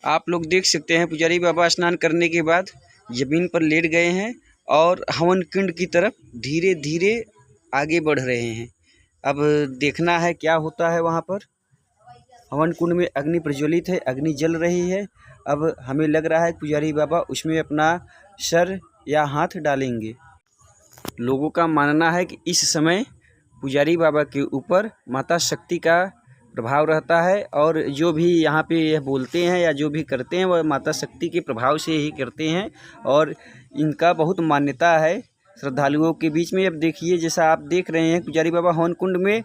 आप लोग देख सकते हैं पुजारी बाबा स्नान करने के बाद जमीन पर लेट गए हैं और हवन कुंड की तरफ धीरे धीरे आगे बढ़ रहे हैं। अब देखना है क्या होता है वहाँ पर। हवन कुंड में अग्नि प्रज्वलित है, अग्नि जल रही है। अब हमें लग रहा है पुजारी बाबा उसमें अपना सर या हाथ डालेंगे। लोगों का मानना है कि इस समय पुजारी बाबा के ऊपर माता शक्ति का प्रभाव रहता है और जो भी यहाँ पे यह बोलते हैं या जो भी करते हैं वह माता शक्ति के प्रभाव से ही करते हैं और इनका बहुत मान्यता है श्रद्धालुओं के बीच में। अब देखिए जैसा आप देख रहे हैं पुजारी बाबा हवन कुंड में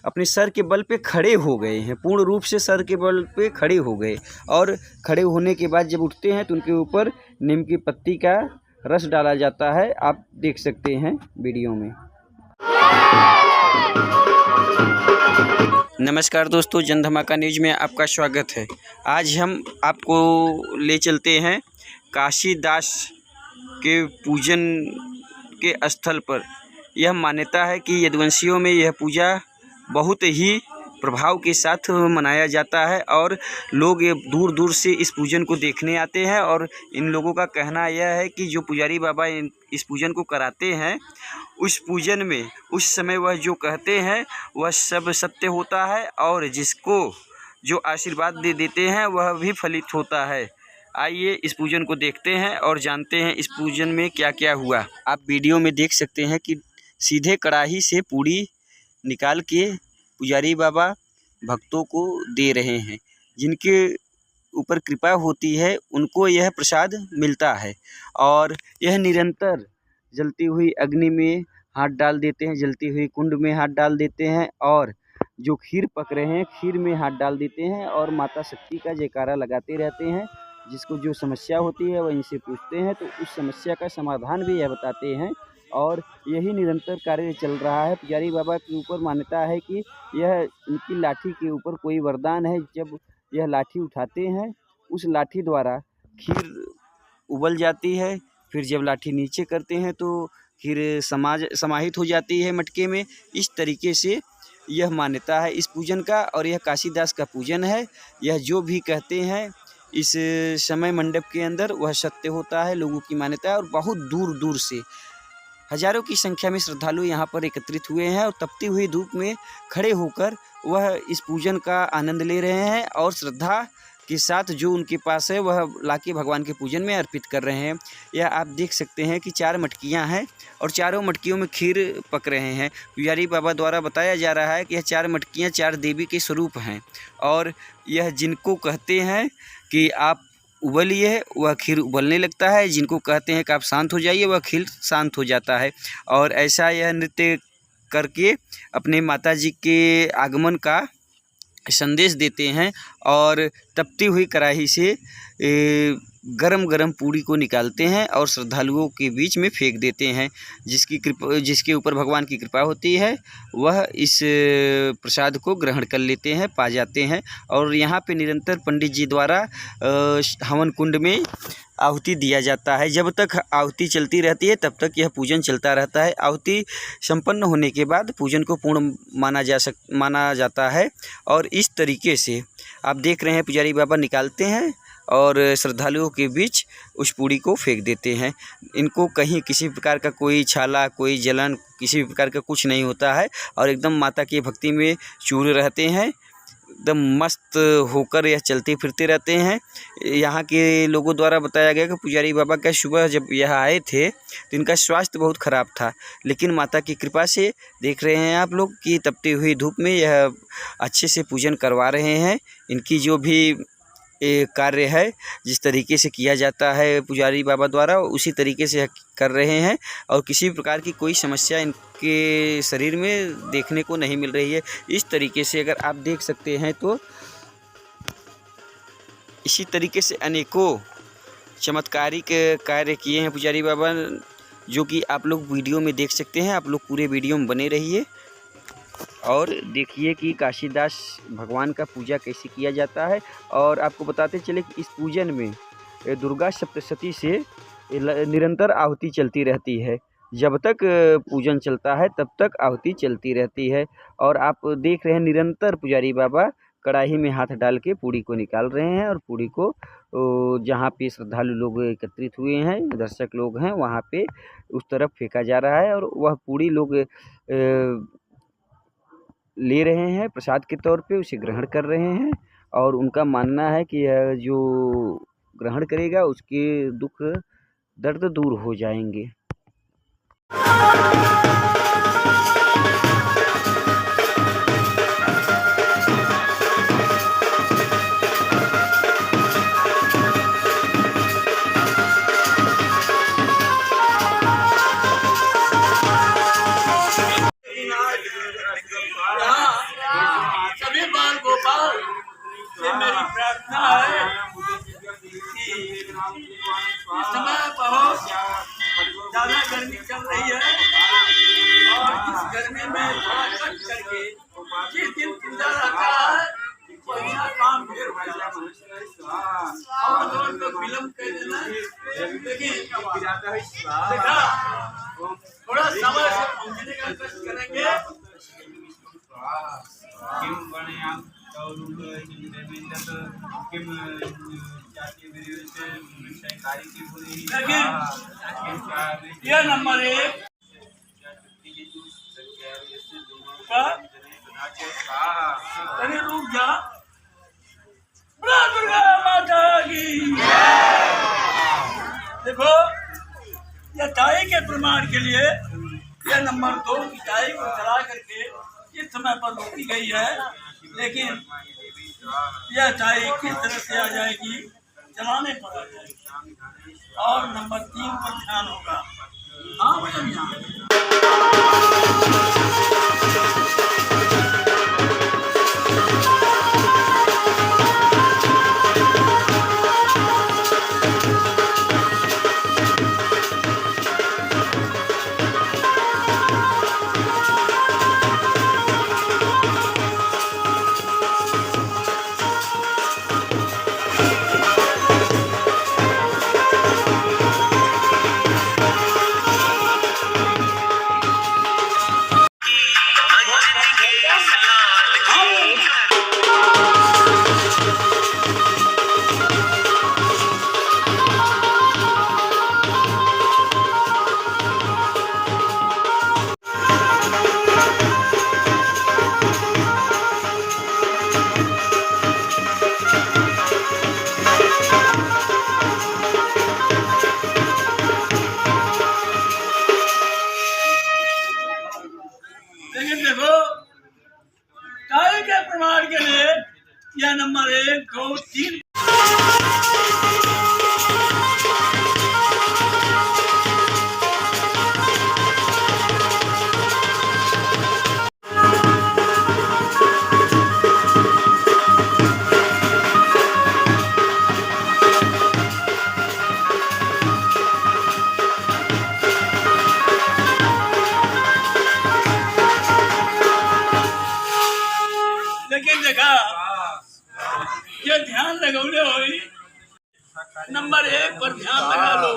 अपने सर के बल पे खड़े हो गए हैं, पूर्ण रूप से सर के बल पे खड़े हो गए और खड़े होने के बाद जब उठते हैं तो उनके ऊपर नीम की पत्ती का रस डाला जाता है। आप देख सकते हैं वीडियो में। नमस्कार दोस्तों, जन धमाका न्यूज में आपका स्वागत है। आज हम आपको ले चलते हैं काशीदास के पूजन के स्थल पर। यह मान्यता है कि यदुवंशियों में यह पूजा बहुत ही प्रभाव के साथ मनाया जाता है और लोग ये दूर दूर से इस पूजन को देखने आते हैं और इन लोगों का कहना यह है कि जो पुजारी बाबा इस पूजन को कराते हैं उस पूजन में उस समय वह जो कहते हैं वह सब सत्य होता है और जिसको जो आशीर्वाद दे देते हैं वह भी फलित होता है। आइए इस पूजन को देखते हैं और जानते हैं इस पूजन में क्या क्या हुआ। आप वीडियो में देख सकते हैं कि सीधे कड़ाही से पूड़ी निकाल के पुजारी बाबा भक्तों को दे रहे हैं। जिनके ऊपर कृपा होती है उनको यह प्रसाद मिलता है और यह निरंतर जलती हुई अग्नि में हाथ डाल देते हैं, जलती हुई कुंड में हाथ डाल देते हैं और जो खीर पक रहे हैं खीर में हाथ डाल देते हैं और माता शक्ति का जयकारा लगाते रहते हैं। जिसको जो समस्या होती है वह इनसे पूछते हैं तो उस समस्या का समाधान भी यह बताते हैं और यही निरंतर कार्य चल रहा है। पुजारी बाबा के ऊपर मान्यता है कि यह इनकी लाठी के ऊपर कोई वरदान है। जब यह लाठी उठाते हैं उस लाठी द्वारा खीर उबल जाती है, फिर जब लाठी नीचे करते हैं तो खीर समाहित हो जाती है मटके में। इस तरीके से यह मान्यता है इस पूजन का और यह काशीदास का पूजन है। यह जो भी कहते हैं इस समय मंडप के अंदर वह सत्य होता है, लोगों की मान्यता है और बहुत दूर दूर से हजारों की संख्या में श्रद्धालु यहाँ पर एकत्रित हुए हैं और तपती हुई धूप में खड़े होकर वह इस पूजन का आनंद ले रहे हैं और श्रद्धा के साथ जो उनके पास है वह लाके भगवान के पूजन में अर्पित कर रहे हैं। यह आप देख सकते हैं कि 4 मटकियाँ हैं और चारों मटकियों में खीर पक रहे हैं। पुजारी बाबा द्वारा बताया जा रहा है कि यह 4 मटकियाँ 4 देवी के स्वरूप हैं और यह जिनको कहते हैं कि आप उबलिए वह खीर उबलने लगता है, जिनको कहते हैं कि आप शांत हो जाइए वह खीर शांत हो जाता है। और ऐसा यह नृत्य करके अपने माताजी के आगमन का संदेश देते हैं और तपती हुई कढ़ाई से गरम गरम पूड़ी को निकालते हैं और श्रद्धालुओं के बीच में फेंक देते हैं। जिसके ऊपर भगवान की कृपा होती है वह इस प्रसाद को ग्रहण कर लेते हैं, पा जाते हैं। और यहाँ पे निरंतर पंडित जी द्वारा हवन कुंड में आहुति दिया जाता है। जब तक आहुति चलती रहती है तब तक यह पूजन चलता रहता है। आहुति संपन्न होने के बाद पूजन को पूर्ण माना जाता है और इस तरीके से आप देख रहे हैं पुजारी बाबा निकालते हैं और श्रद्धालुओं के बीच उस पूड़ी को फेंक देते हैं। इनको कहीं किसी प्रकार का कोई छाला, कोई जलन, किसी प्रकार का कुछ नहीं होता है और एकदम माता की भक्ति में चूर रहते हैं। एकदम मस्त होकर यह चलते फिरते रहते हैं। यहाँ के लोगों द्वारा बताया गया कि पुजारी बाबा का सुबह जब यह आए थे तो इनका स्वास्थ्य बहुत ख़राब था, लेकिन माता की कृपा से देख रहे हैं आप लोग कि तपती हुई धूप में यह अच्छे से पूजन करवा रहे हैं। इनकी जो भी कार्य है जिस तरीके से किया जाता है पुजारी बाबा द्वारा उसी तरीके से कर रहे हैं और किसी प्रकार की कोई समस्या इनके शरीर में देखने को नहीं मिल रही है। इस तरीके से अगर आप देख सकते हैं तो इसी तरीके से अनेकों चमत्कारिक कार्य किए हैं पुजारी बाबा, जो कि आप लोग वीडियो में देख सकते हैं। आप लोग पूरे वीडियो में बने रहिए और देखिए कि काशीदास भगवान का पूजा कैसे किया जाता है। और आपको बताते चले कि इस पूजन में दुर्गा सप्तशती से निरंतर आहुति चलती रहती है। जब तक पूजन चलता है तब तक आहुति चलती रहती है और आप देख रहे हैं निरंतर पुजारी बाबा कढ़ाई में हाथ डाल के पूड़ी को निकाल रहे हैं और पूड़ी को जहाँ पे श्रद्धालु लोग एकत्रित हुए हैं, दर्शक लोग हैं, वहाँ पे उस तरफ फेंका जा रहा है और वह पूड़ी लोग ले रहे हैं प्रसाद के तौर पे, उसे ग्रहण कर रहे हैं और उनका मानना है कि यह जो ग्रहण करेगा उसके दुख दर्द दूर हो जाएंगे। सभी बाल गोपाल से मेरी प्रार्थना है कि इस समय बहुत ज्यादा गर्मी चल रही है और इस गर्मी में थोड़ा कट करके जिस दिन पूजा रहता है वही काम ढेर हो जाता है और लोग विलम्ब कर देना, लेकिन देखा थोड़ा समय से पहुँचने का कष्ट करेंगे। लेकिन ये नंबर 1 अरे रुक जा, दुर्गा माता की। देखो ये ताई के प्रमाण के लिए यह नंबर 2 की ताई को चला करके इस समय पर रोकी गई है, लेकिन यह ताई किस तरह से आ जाएगी, चलाने पर आ जाएगी और नंबर 3 पर ध्यान होगा। हाँ भैया, लेकिन देखो ताई के प्रमाण के लिए यह नंबर 1, 2, 3 लेकिन देखा ये ध्यान लगौले हुई नंबर 1 पर ध्यान लगा लो,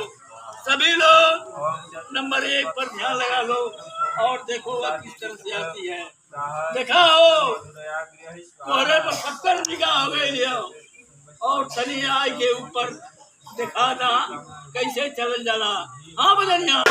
सभी लोग नंबर 1 पर ध्यान लगा लो और देखो वह किस तरह से आती है। देखा हो कोहरे पर पक्कर निगाह हो गई और तनी आई के ऊपर दिखा था कैसे चल जाला। हाँ बदनिया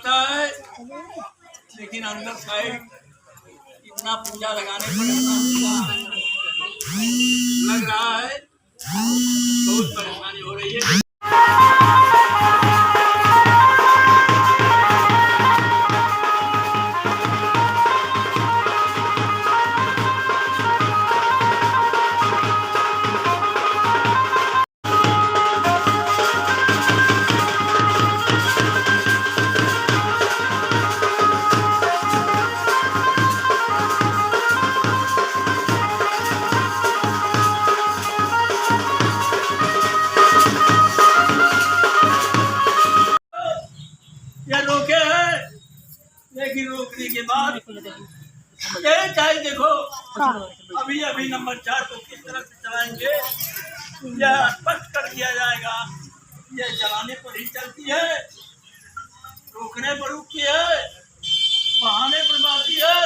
होता है, लेकिन अंदर साइड इतना पूजा लगाने पर इतना लग रहा है, बहुत परेशानी हो रही है। ये रोके हैं, लेकिन रोकने के बाद ये चाहे देखो अभी अभी नंबर 4 को किस तरह से चलाएंगे यह स्पष्ट कर दिया जाएगा। ये चलाने पर ही चलती है, रोकने पर रुकती है, बहाने पर बाती है,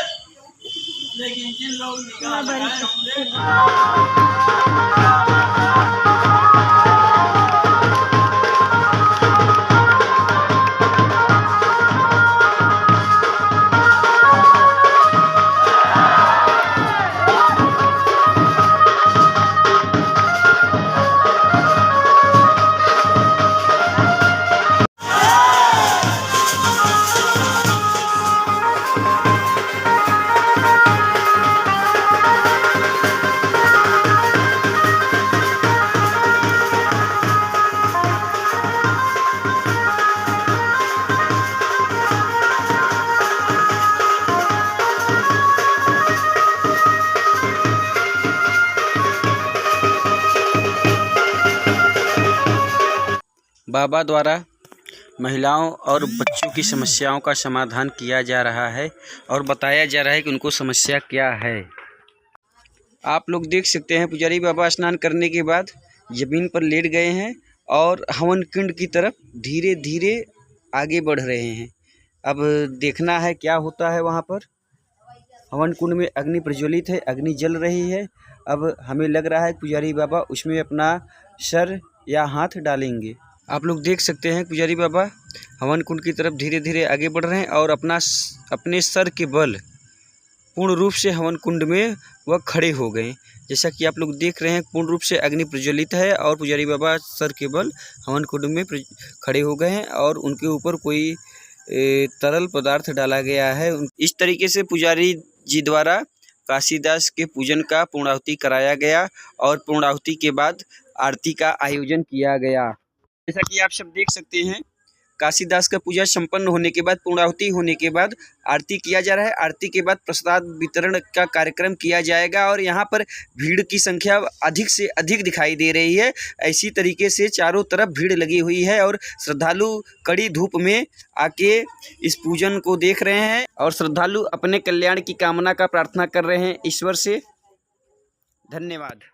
लेकिन जिन लोग निगाह लगाए होंगे बाबा द्वारा महिलाओं और बच्चों की समस्याओं का समाधान किया जा रहा है और बताया जा रहा है कि उनको समस्या क्या है। आप लोग देख सकते हैं पुजारी बाबा स्नान करने के बाद ज़मीन पर लेट गए हैं और हवन कुंड की तरफ धीरे धीरे आगे बढ़ रहे हैं। अब देखना है क्या होता है वहाँ पर। हवन कुंड में अग्नि प्रज्वलित है, अग्नि जल रही है। अब हमें लग रहा है पुजारी बाबा उसमें अपना सर या हाथ डालेंगे। आप लोग देख सकते हैं पुजारी बाबा हवन कुंड की तरफ धीरे धीरे आगे बढ़ रहे हैं और अपने सर के बल पूर्ण रूप से हवन कुंड में वह खड़े हो गए। जैसा कि आप लोग देख रहे हैं पूर्ण रूप से अग्नि प्रज्वलित है और पुजारी बाबा सर के बल हवन कुंड में खड़े हो गए हैं और उनके ऊपर कोई तरल पदार्थ डाला गया है। इस तरीके से पुजारी जी द्वारा काशीदास के पूजन का पूर्णाहुति कराया गया और पूर्णाहुति के बाद आरती का आयोजन किया गया। जैसा कि आप सब देख सकते हैं काशीदास का पूजा संपन्न होने के बाद पूर्णाहुति होने के बाद आरती किया जा रहा है। आरती के बाद प्रसाद वितरण का कार्यक्रम किया जाएगा और यहाँ पर भीड़ की संख्या अधिक से अधिक दिखाई दे रही है। ऐसी तरीके से चारों तरफ भीड़ लगी हुई है और श्रद्धालु कड़ी धूप में आके इस पूजन को देख रहे हैं और श्रद्धालु अपने कल्याण की कामना का प्रार्थना कर रहे हैं ईश्वर से। धन्यवाद।